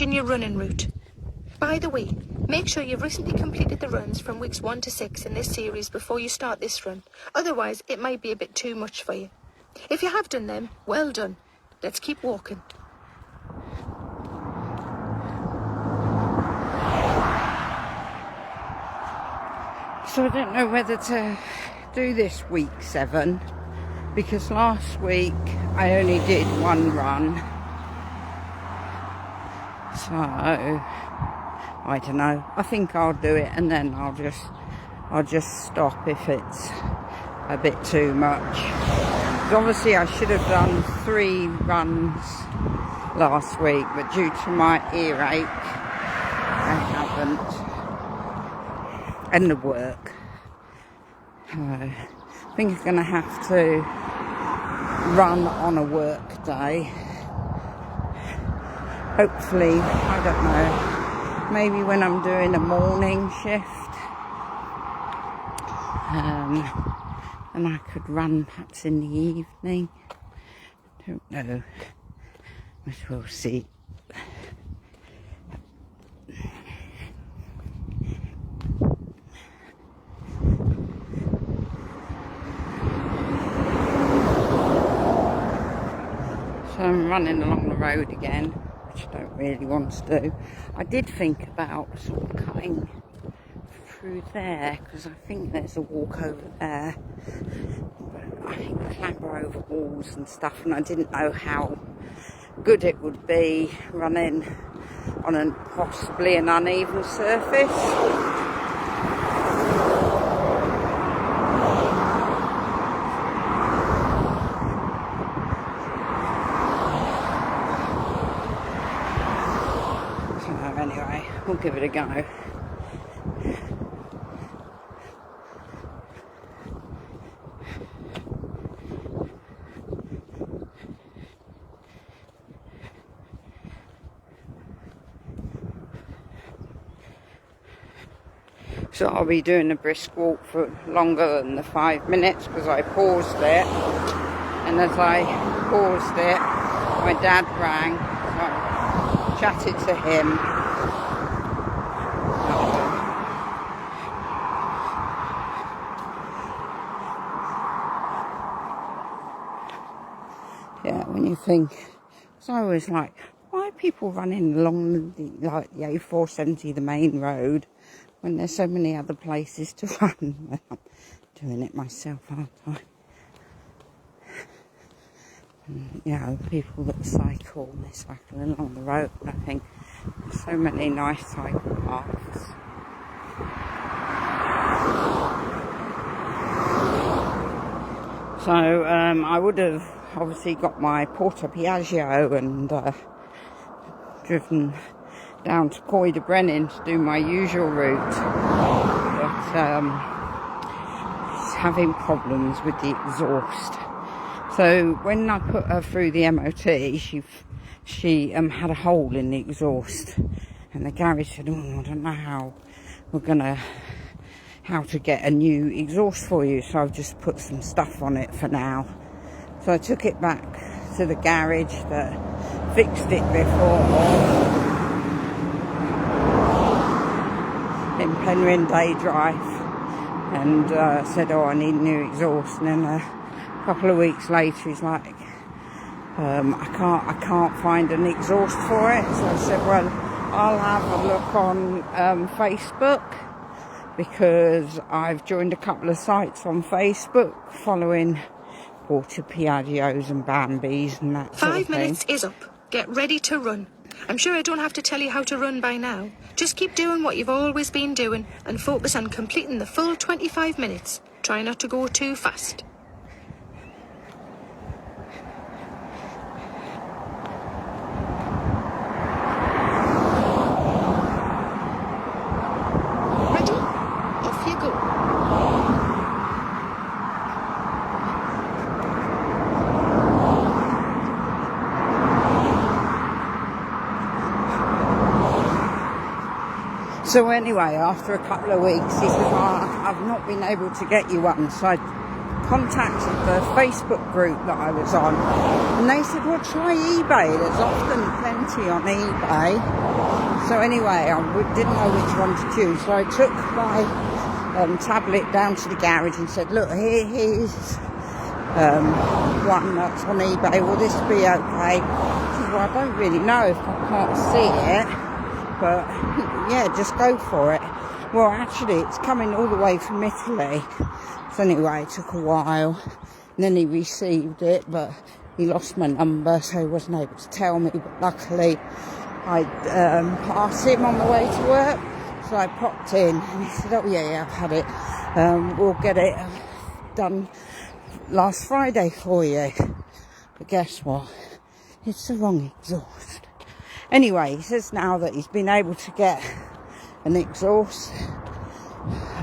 in your running route. By the way, make sure you've recently completed the runs from weeks 1 to 6 in this series before you start this run. Otherwise, it might be a bit too much for you. If you have done them, well done. Let's keep walking. So I don't know whether to do this week 7, because last week I only did 1 run. So I don't know. I think I'll do it, and then I'll just stop if it's a bit too much. Because obviously I should have done 3 runs last week, but due to my earache, I haven't. And the work. I think I'm going to have to run on a work day. Hopefully, I don't know, maybe when I'm doing a morning shift. And I could run perhaps in the evening. Don't know. But we'll see. So I'm running along the road again, which I don't really want to do. I did think about sort of cutting through there, because I think there's a walk over there. But I can clamber over walls and stuff, and I didn't know how good it would be running on possibly an uneven surface. Anyway, we'll give it a go. So I'll be doing a brisk walk for longer than the 5 minutes, because I paused it, and as I paused it, my dad rang, so I chatted to him. Yeah, when you think, so I was like, why are people running along the A470, the main road, when there's so many other places to run? Well, I'm doing it myself, aren't I? And, you know, people that cycle, they cycle along the road, and I think there's so many nice cycle paths. So I would have obviously got my Porta Piaggio and driven down to Coy de Brennan to do my usual route, but it's having problems with the exhaust. So when I put her through the MOT, she had a hole in the exhaust, and the garage said, "Oh, I don't know how to get a new exhaust for you, so I've just put some stuff on it for now." So I took it back to the garage that fixed it before in Penryn Day Drive, and said, "Oh, I need a new exhaust." And then a couple of weeks later, he's like, I can't find an exhaust for it." So I said, "Well, I'll have a look on Facebook, because I've joined a couple of sites on Facebook following Porta Piaggios and Bambis and that sort of thing." 5 minutes is up. Get ready to run. I'm sure I don't have to tell you how to run by now. Just keep doing what you've always been doing and focus on completing the full 25 minutes. Try not to go too fast. Ready? Off you go. So anyway, after a couple of weeks, he said, "Oh, I've not been able to get you one." So I contacted the Facebook group that I was on, and they said, well, try eBay. There's often plenty on eBay. So anyway, I didn't know which one to choose. So I took my tablet down to the garage and said, look, here's one that's on eBay. Will this be okay? She said, well, I don't really know if I can't see it, but yeah, just go for it. Well, actually, it's coming all the way from Italy. So anyway, it took a while. And then he received it, but he lost my number, so he wasn't able to tell me. But luckily, I passed him on the way to work. So I popped in, and he said, oh, yeah, I've had it. We'll get it done last Friday for you. But guess what? It's the wrong exhaust. Anyway, he says now that he's been able to get an exhaust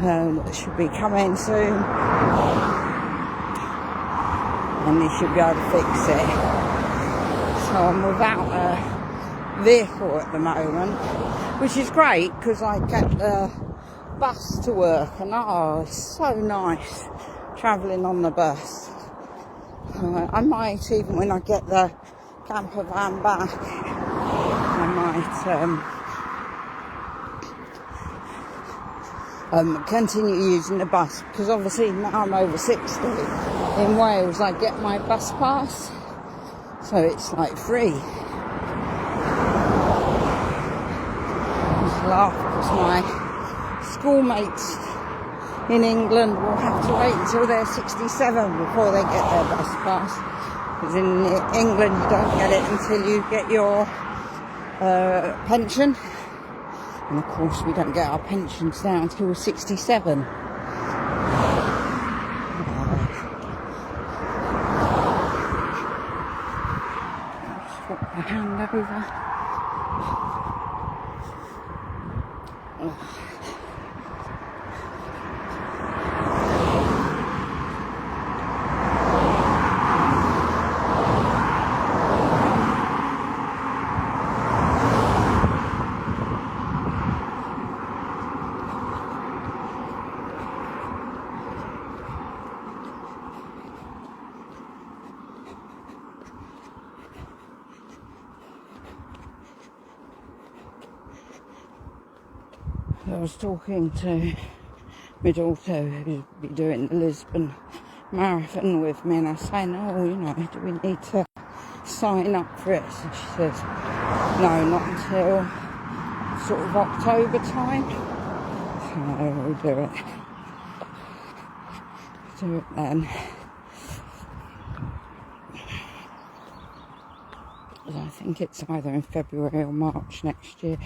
that should be coming soon, and he should be able to fix it. So I'm without a vehicle at the moment, which is great because I get the bus to work, and oh, it's so nice travelling on the bus. I might, even when I get the camper van back, I might continue using the bus, because obviously now I'm over 60. In Wales I get my bus pass, so it's like free. I just laugh because my schoolmates in England will have to wait until they're 67 before they get their bus pass, because in England you don't get it until you get your pension. And of course we don't get our pensions now until we're 67. Swap my hand over. I was talking to my daughter who'd be doing the Lisbon Marathon with me, and I was saying, oh, you know, do we need to sign up for it? So she says, no, not until sort of October time. So we'll do it. Do it then. I think it's either in February or March next year.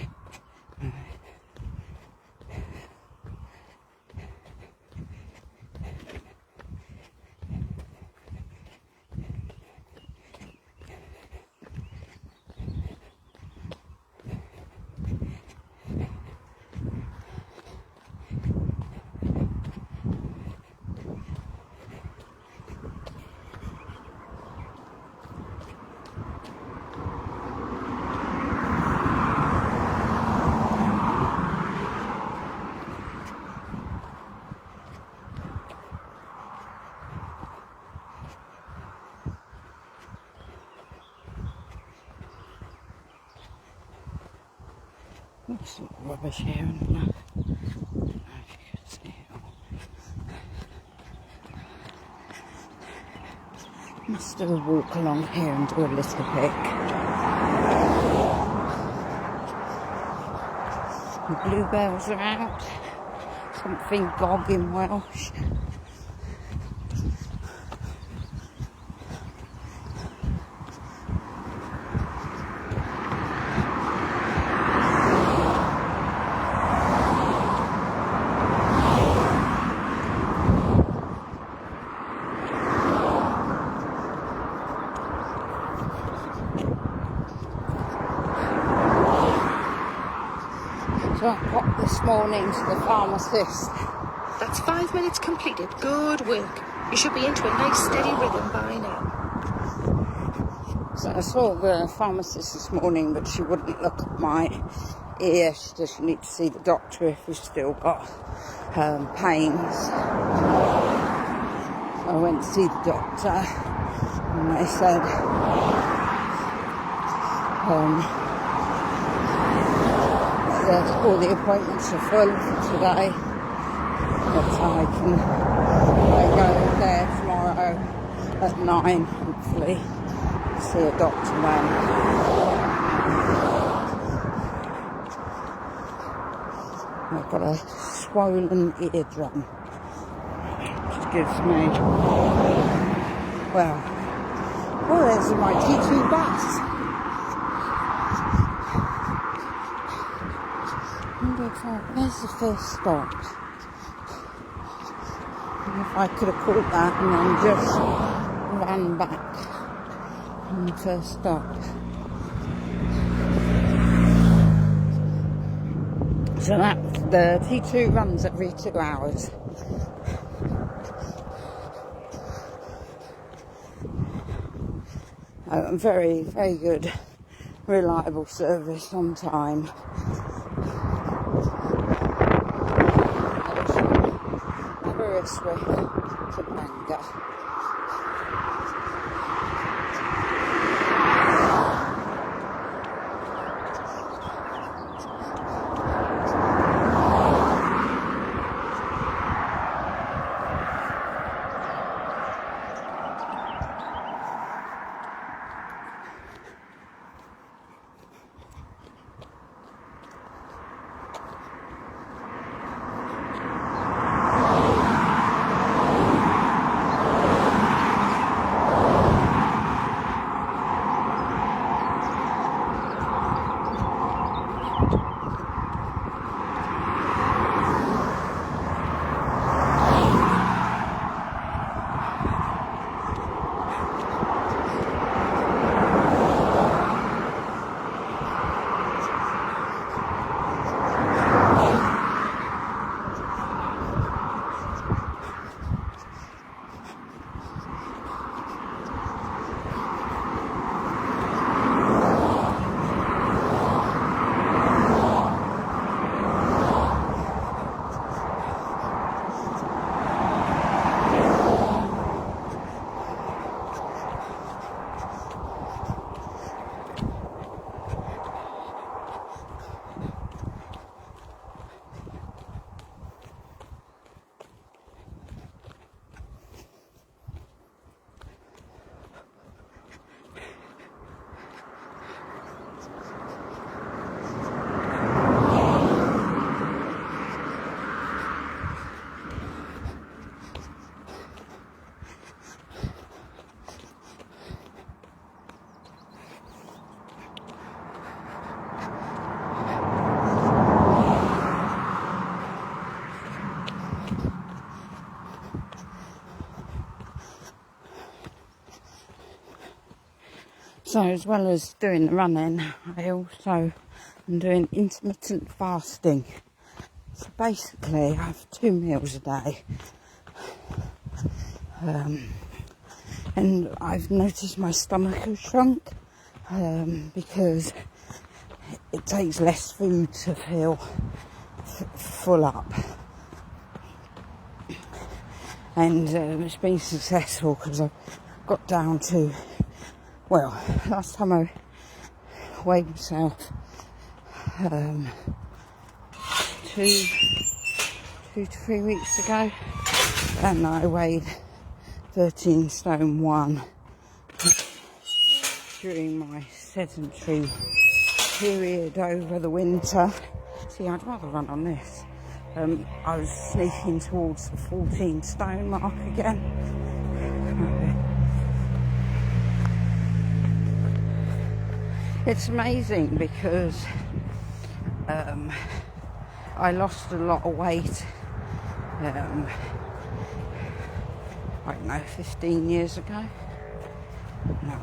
There's some rubbish here, and I don't know if you can see it all. Must do a walk along here and do a little pick. The bluebells are out. Something gog in Welsh. So I popped this morning to the pharmacist. That's 5 minutes completed. Good work. You should be into a nice steady rhythm by now. So I saw the pharmacist this morning, but she wouldn't look at my ear. She says you need to see the doctor if you've still got pains. I went to see the doctor and they said that all the appointments are full for today, but I go there tomorrow at 9, hopefully, to see a doctor then. I've got a swollen eardrum, which gives me, well, oh, there's my T2 bus. Where's the first stop? And if I could have caught that and then just ran back on the first stop. So that the T2 runs every 2 hours. Very, very good, reliable service on time. Aberystwyth to Bangor. So as well as doing the running, I also am doing intermittent fasting. So basically I have 2 meals a day. And I've noticed my stomach has shrunk because it takes less food to feel full up. And it's been successful because I've got down to, well, last time I weighed myself 2 to 3 weeks ago, and I weighed 13 stone 1 during my sedentary period over the winter. See, I'd rather run on this. I was sneaking towards the 14 stone mark again. It's amazing because I lost a lot of weight, I don't know, 15 years ago. No,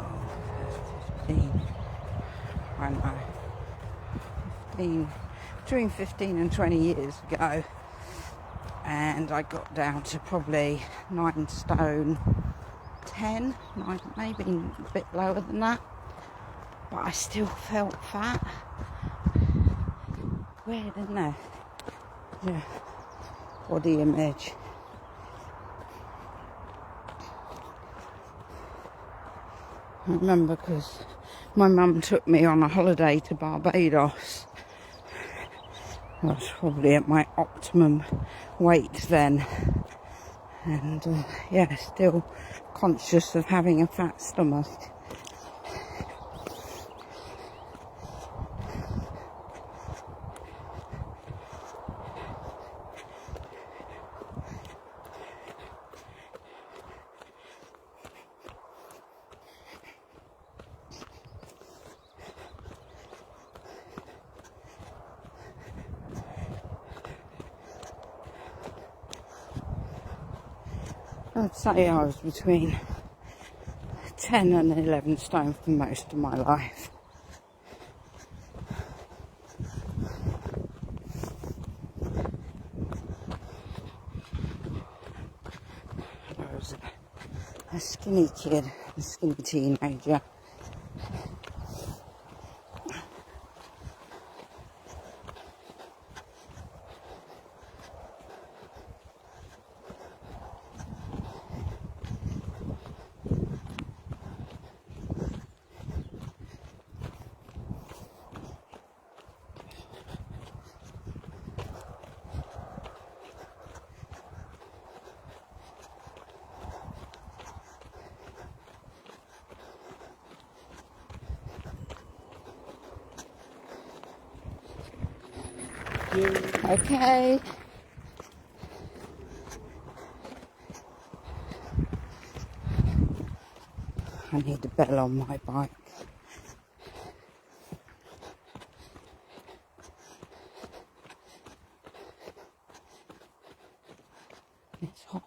15, I don't know, 15, between 15 and 20 years ago. And I got down to probably 9 stone 10, maybe a bit lower than that. But I still felt fat. Weird, isn't it? Yeah. Body image. I remember because my mum took me on a holiday to Barbados. I was probably at my optimum weight then. And yeah, still conscious of having a fat stomach. I'd say I was between 10 and 11 stone for most of my life. I was a skinny kid, a skinny teenager. Okay. I need a bell on my bike. It's hot.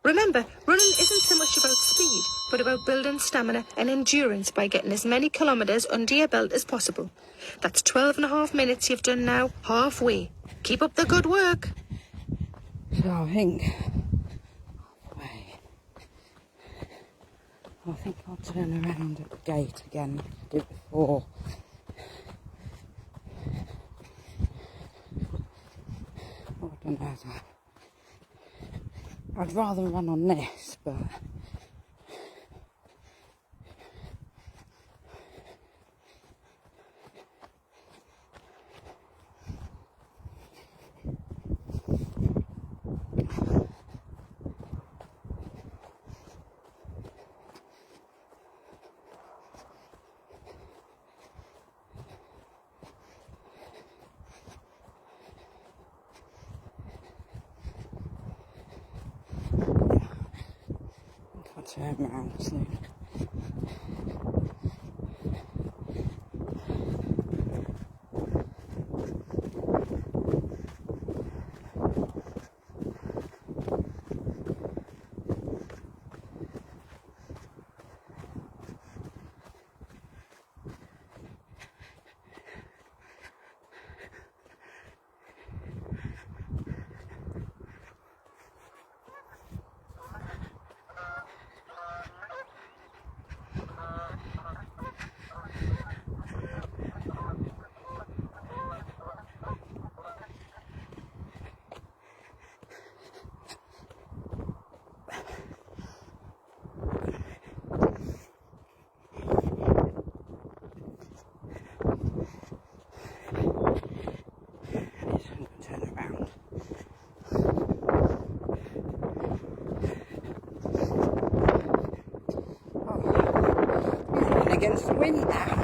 Remember, running isn't so much about speed, but about building stamina and endurance by getting as many kilometres under your belt as possible. That's 12.5 minutes you've done now, halfway. Keep up the good work. So I think I'll turn around at the gate again like I did before. Oh, I don't know. I'd rather run on this, but I'll turn around soon. Against the wind now.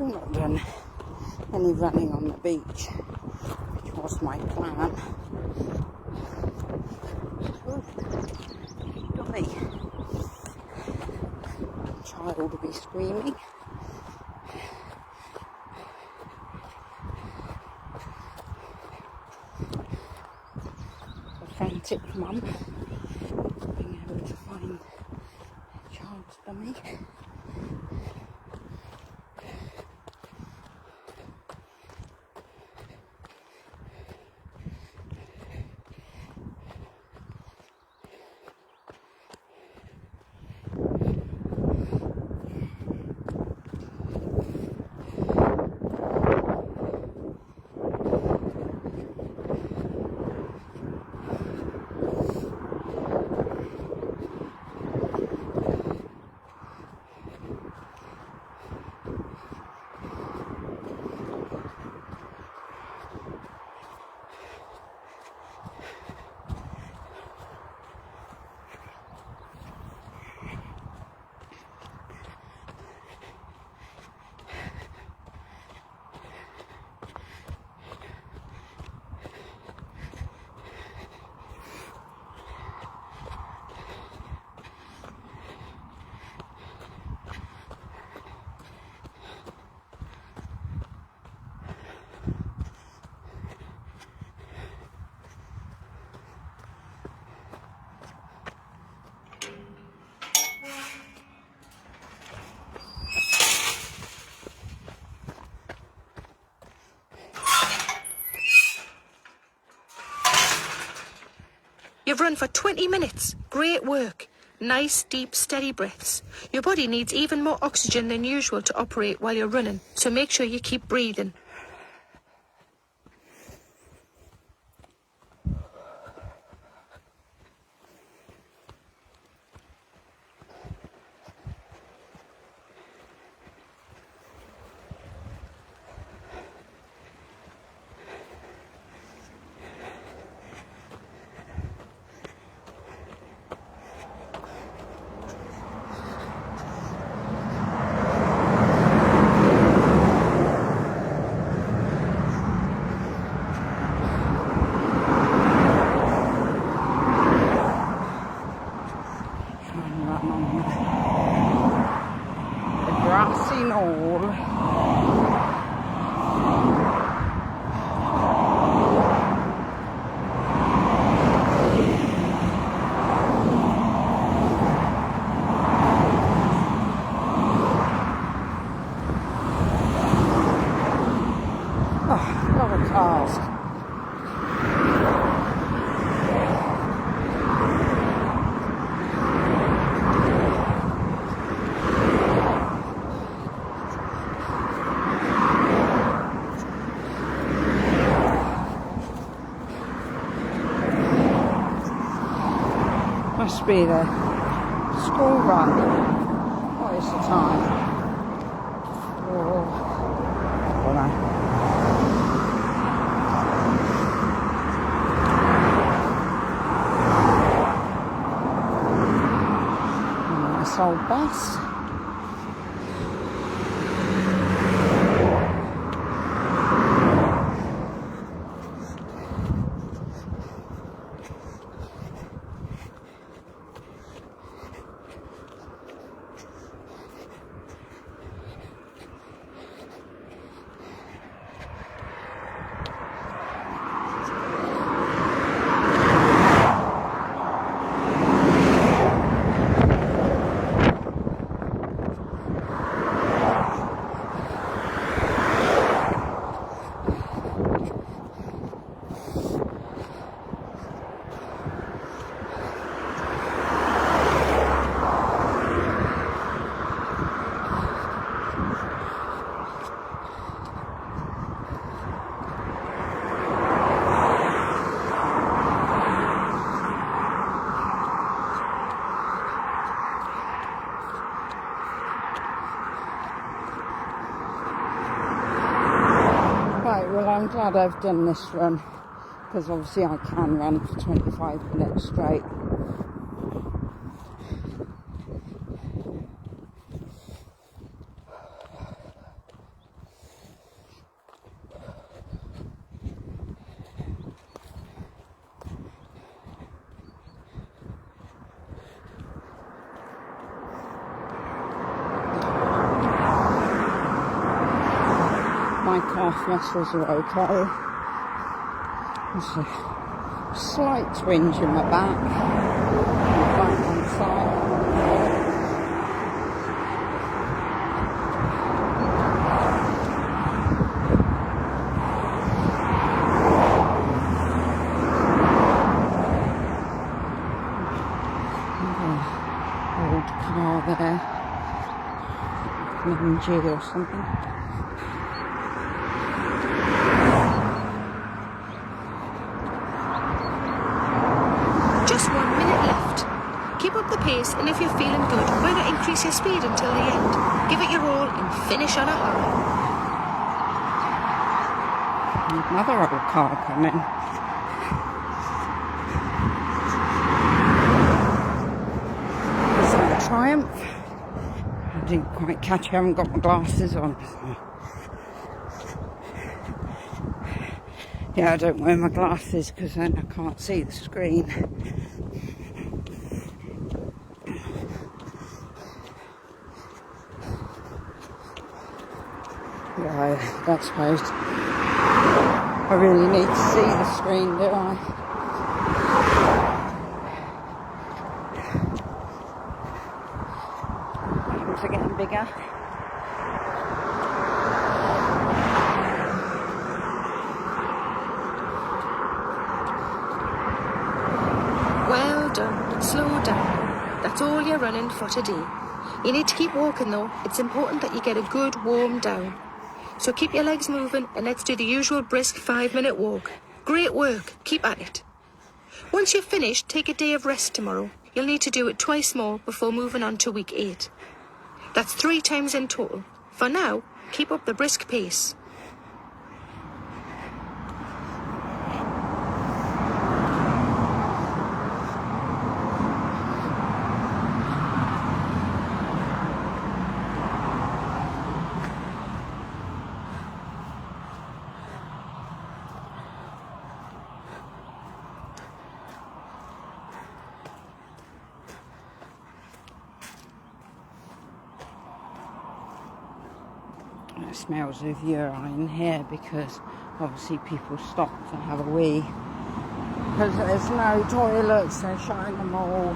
still not done any running on the beach, which was my plan. Oh, dolly. Child will be screaming. A frantic mum being able to find a child's dummy. You've run for 20 minutes. Great work. Nice, deep, steady breaths. Your body needs even more oxygen than usual to operate while you're running, so make sure you keep breathing. Grassy knoll. Oh, lot of cars. Must be the school run. What is the time? Oh, I don't know. Nice old bus. Well, I'm glad I've done this run, because obviously I can run for 25 minutes straight. my calf muscles are okay. There's a slight twinge in my back, right hand side. Old car there, MG or something. Just 1 minute left. Keep up the pace, and if you're feeling good, why not increase your speed until the end? Give it your all and finish on a high. Another old car coming. Is that a Triumph? I didn't quite catch it, I haven't got my glasses on. Yeah, I don't wear my glasses because then I can't see the screen. Yeah, I suppose I really need to see the screen, do I? Things are getting bigger. Well done. Slow down. That's all you're running for today. You need to keep walking though. It's important that you get a good warm down. So keep your legs moving and let's do the usual brisk 5-minute walk. Great work. Keep at it. Once you're finished, take a day of rest tomorrow. You'll need to do it twice more before moving on to week 8. That's 3 times in total. For now, keep up the brisk pace. It smells of urine here because obviously people stop to have a wee. Because there's no toilets, they're shutting them all.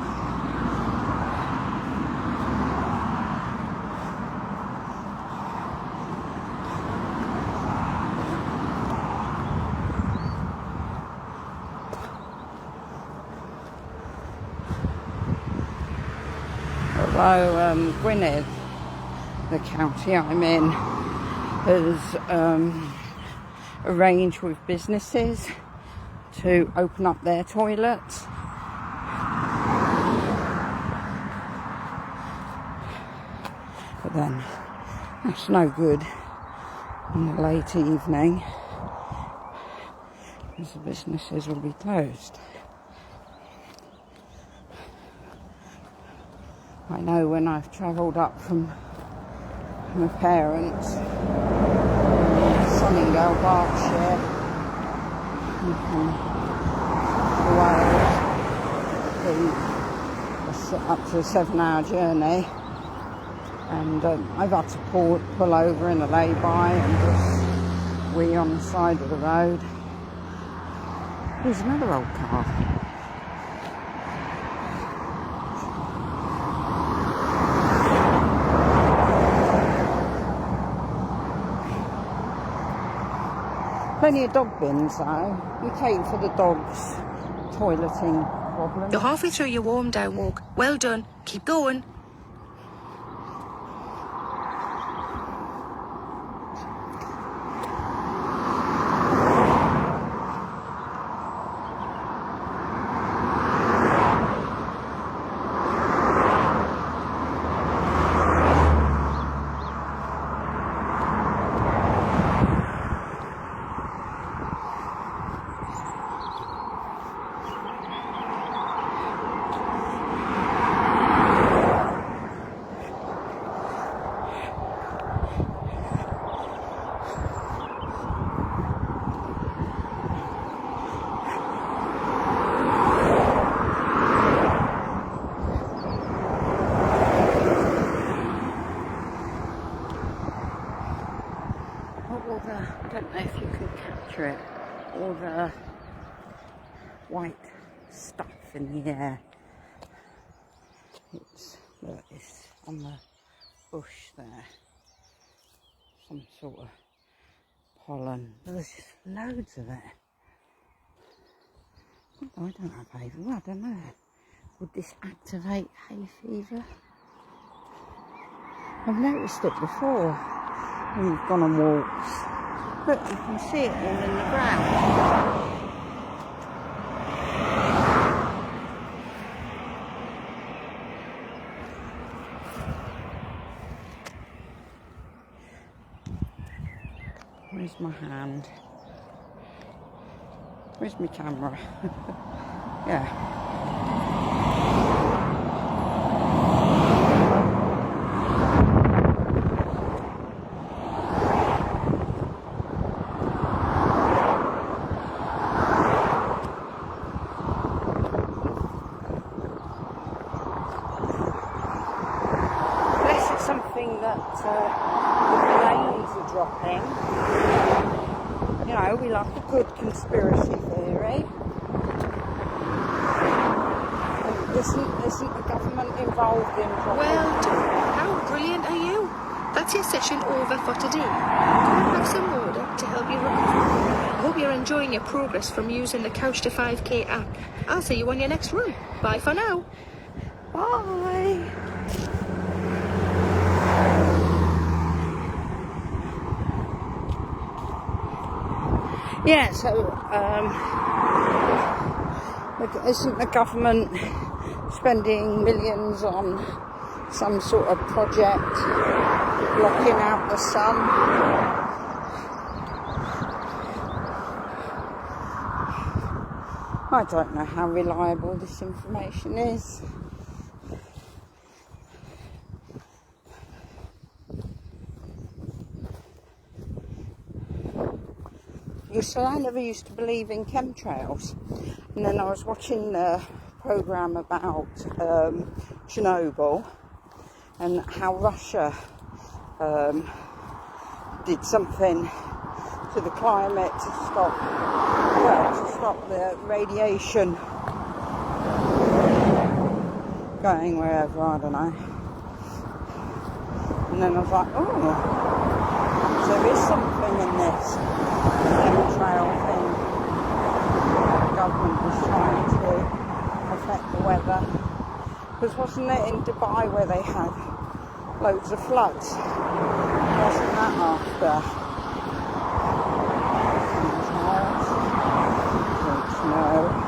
Although Gwynedd, the county I'm in, has arranged with businesses to open up their toilets. But then that's no good in the late evening because the businesses will be closed. I know when I've travelled up from my parents, Sunningdale, Berkshire, Wales, it's up to a 7-hour journey, and I've had to pull over in a lay-by and just wee on the side of the road. Here's another old car. Plenty of dog bins though. You take for the dogs' toileting problem. You're halfway through your warm down walk. Well done. Keep going. picture it. All the white stuff in the air. It's on the bush there. Some sort of pollen. There's just loads of it. I don't have hay fever. I don't know. Would this activate hay fever? I've noticed it before when we've gone on walks. Look, you can see it all in the ground. Where's my hand? Where's my camera? Yeah. Unless it's something that the planes are dropping. You know, we like a good conspiracy theory. Isn't the government involved in dropping? Well done. How brilliant are you? That's your session over for today. Go and have some water to help you recover. I hope you're enjoying your progress from using the Couch to 5K app. I'll see you on your next run. Bye for now. Bye. Yeah, so isn't the government spending millions on some sort of project blocking out the sun? I don't know how reliable this information is. So I never used to believe in chemtrails, and then I was watching the programme about Chernobyl and how Russia did something to the climate to stop the radiation going wherever, I don't know. And then I was like, oh, so there is something in this chemtrail thing. The government was trying to affect the weather. Because wasn't it in Dubai where they had loads of floods? Wasn't that after? No.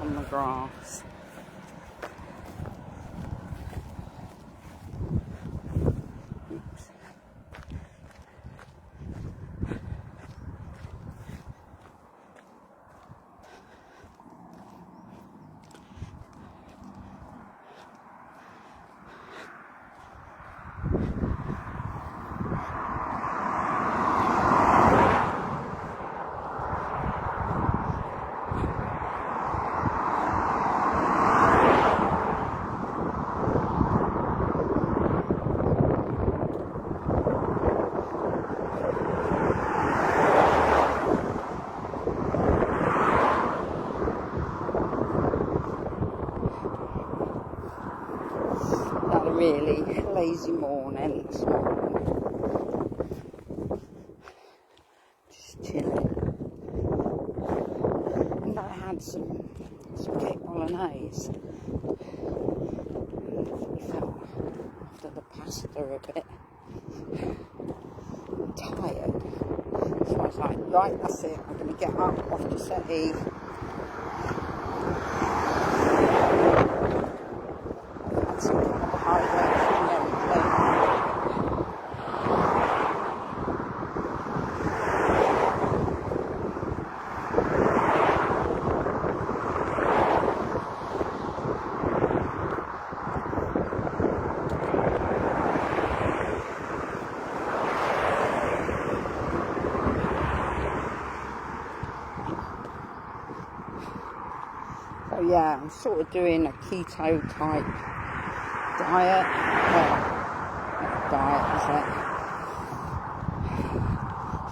On the grass. Oops. really lazy morning this morning. Just chilling. And I had some spaghetti bolognese. I felt after the pasta a bit tired. So I was like, right, that's it. I'm going to get up off the settee. Had some carbohydrates and everything. So yeah, I'm sort of doing a keto type diet. Well, not diet, is it?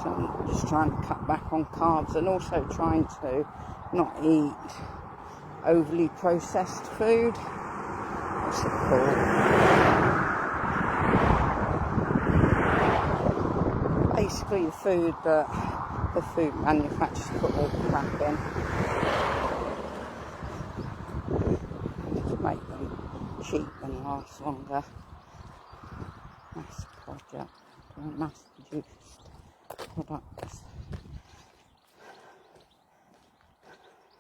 So I'm just trying to cut back on carbs and also trying to not eat overly processed food. What's it called? Basically the food that the food manufacturers put all the crap in. Make them cheap and last longer. Mass product, mass produced products.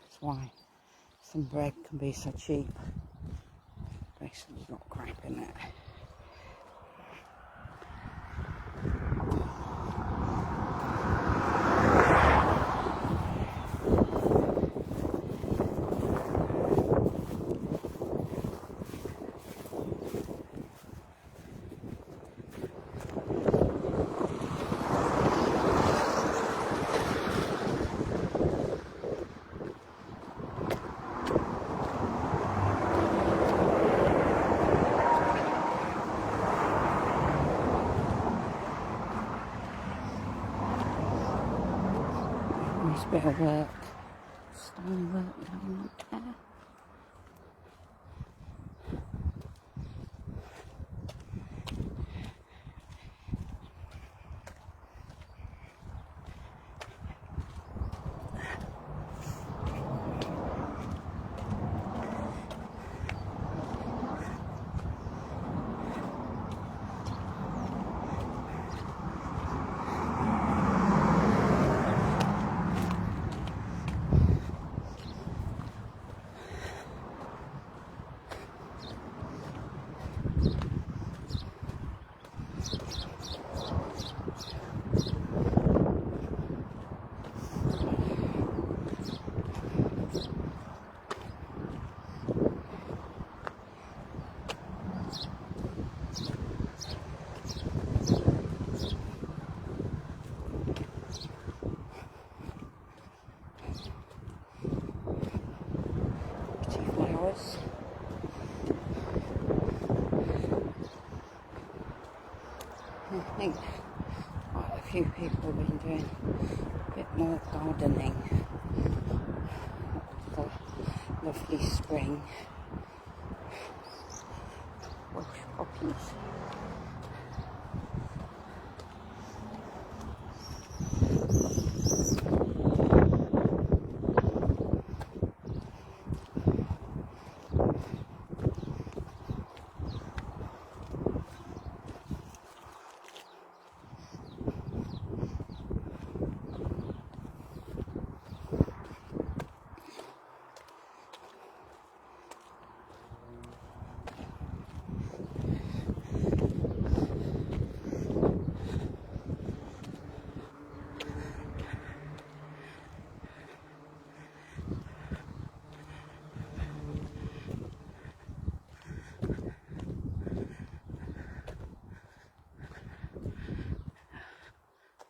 That's why some bread can be so cheap. Basically got crap in it. Nice bit of work, stone work going on there. Flowers. I think quite a few people have been doing a bit more gardening. The lovely spring. Welsh poppies.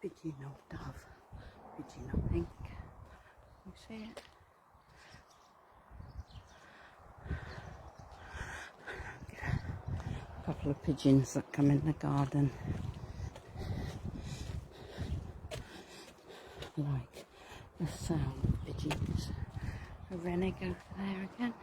Pigeonhole dove, pigeonhole pink. You see it? A couple of pigeons that come in the garden. I like the sound of pigeons. A renegade over there again.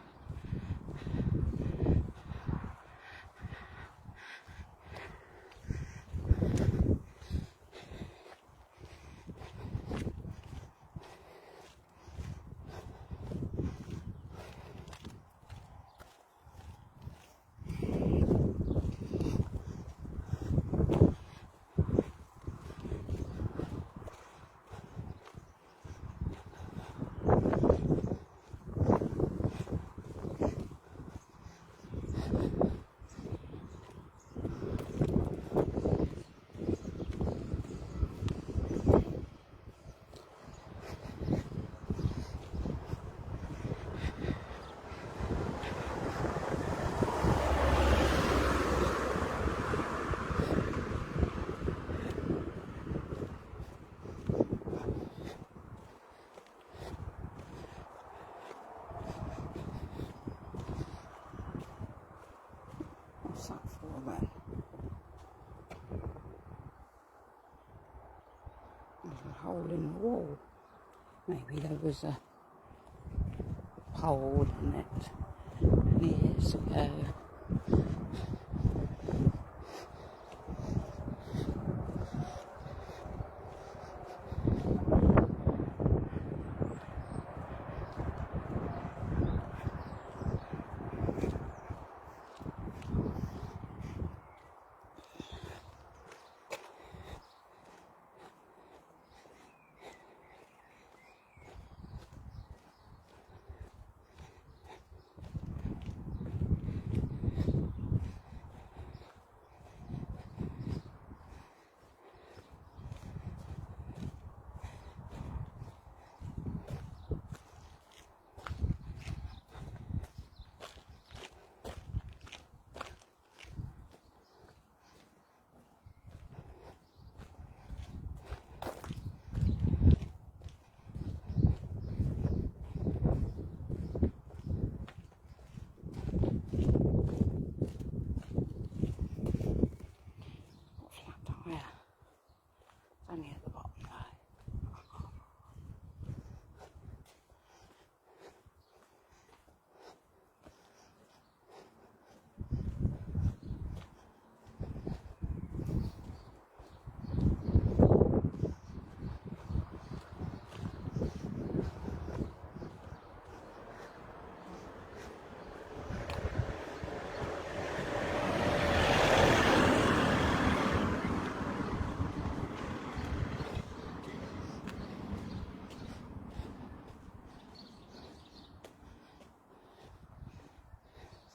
well then. There's a hole in the wall. Maybe there was a hole in it years ago. Only at the bottom though.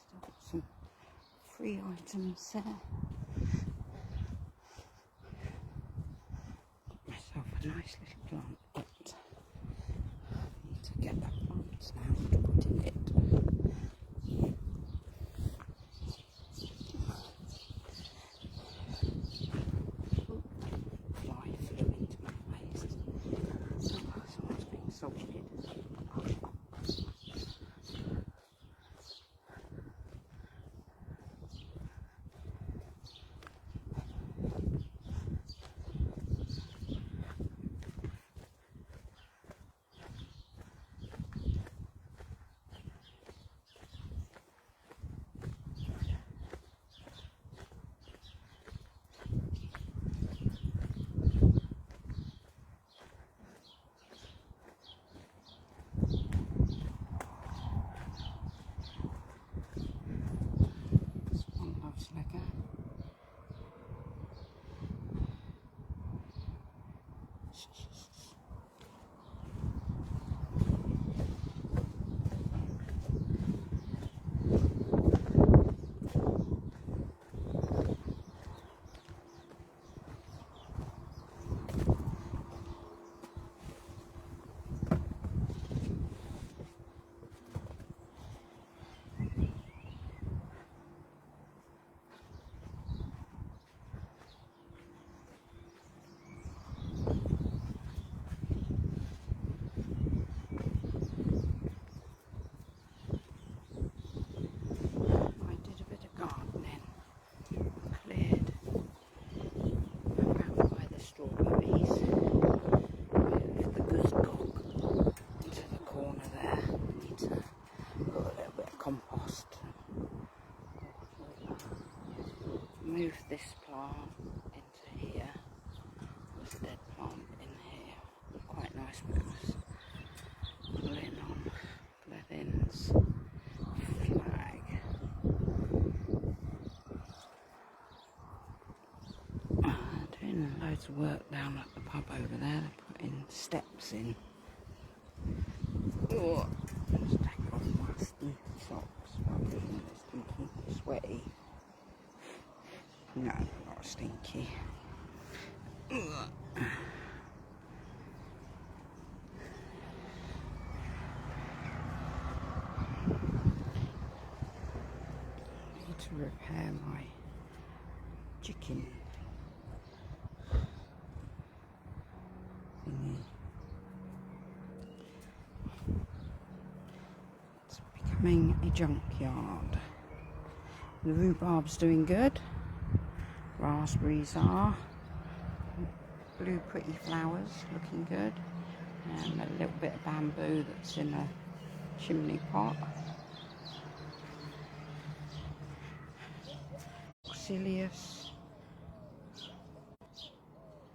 Still got some free items there. Got myself a nice little plant, but I need to get that plant now to put in it. Fly flew into my face. Someone's being salted. Move this plant into here. There's a dead plant in here. Quite nice because pulling on Glevin's flag. Doing loads of work down at the pub over there. They're putting steps in. Oh, let's take off my stinky socks. Probably stinky, sweaty. No, not stinky. Ugh. I need to repair my chicken thingy. It's becoming a junkyard. The rhubarb's doing good. Raspberries are. Blue pretty flowers looking good. And a little bit of bamboo that's in a chimney pot. Oxilius.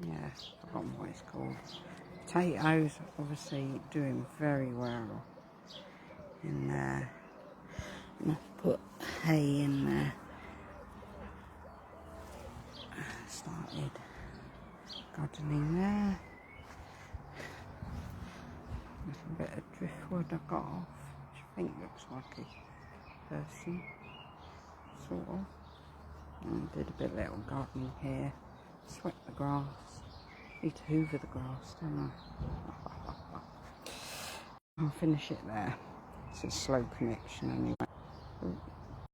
Yeah, I've forgotten what it's called. Potatoes obviously doing very well in there. And I've put hay in there. Started gardening there. There's a bit of driftwood I got off, which I think looks like a person, sort of. And did a bit of little gardening here. Swept the grass. Need to hoover the grass, don't I? I'll finish it there. It's a slow connection anyway.